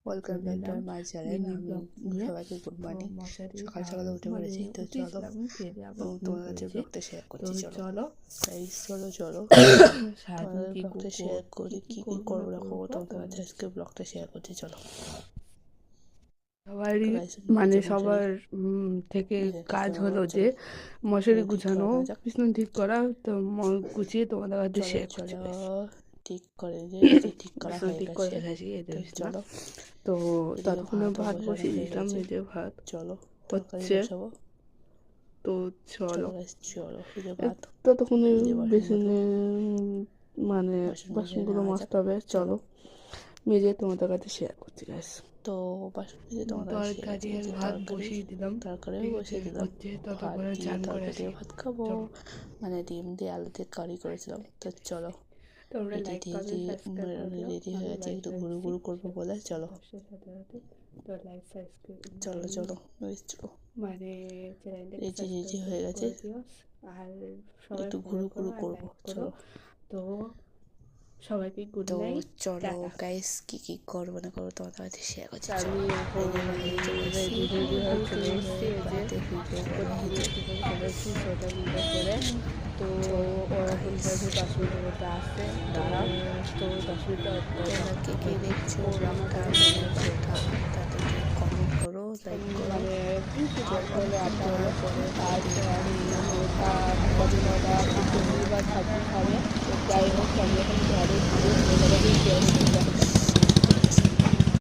Welcome back to my channel. আমি সবাইকে good morning. সকাল সকালে উঠে পড়েছি, তো চলো তোমাদের কাছে ব্লগটা শেয়ার করছি। চলো গাইস, চলো তোমাদের ব্লগটা শেয়ার করি। কী কী করবো না করবো তোমাদের কাছে আজকে ব্লগটা শেয়ার করছি। চলো সবারই মানে সবার থেকে কাজ হলো যে মশারি গুছানো, বিছানা ঠিক করা। তো গুছিয়ে তোমাদের কাছে শেয়ার করছি। ঠিক করে ঠিক করা হয়ে গেছে। চলো, তো ততক্ষণে ভাত বসিয়ে দিয়েছিলাম, এই যে ভাত চলো হচ্ছে। তো চলো ভাত ততক্ষণে বেসিনে মানে বাসনগুলো মাজতে হবে। চলো মেজে তোমাদের কাছে শেয়ার করছি গাইস। তো বাসন মেজে তরকারি আর ভাত বসিয়ে দিলাম, তরকারিও বসিয়ে দিলাম। ততক্ষণে চান করে ভাত খাবো, মানে ডিম দিয়ে আলু দিয়ে কারি করেছিলাম। তো চলো রেডি হয়ে গেছে, একটু ঘুরু করবো বলে চলো মানে রেডি হয়ে গেছে, আর একটু ঘুরু করবো। চলো তো সবাইকে গুড নাইট। চলো গাইস, কি করবো না করবো তোমাদের কাছে শেয়ার করছি। আমি তো ওরা বলছে 10 মিনিটের মধ্যে আসে, দাঁড়াও। তো 10 মিনিট কে দেখছো তাদেরকে কমেন্ট করো, লাইক করো। মানে যাই হোক, আমি এখন ঘরে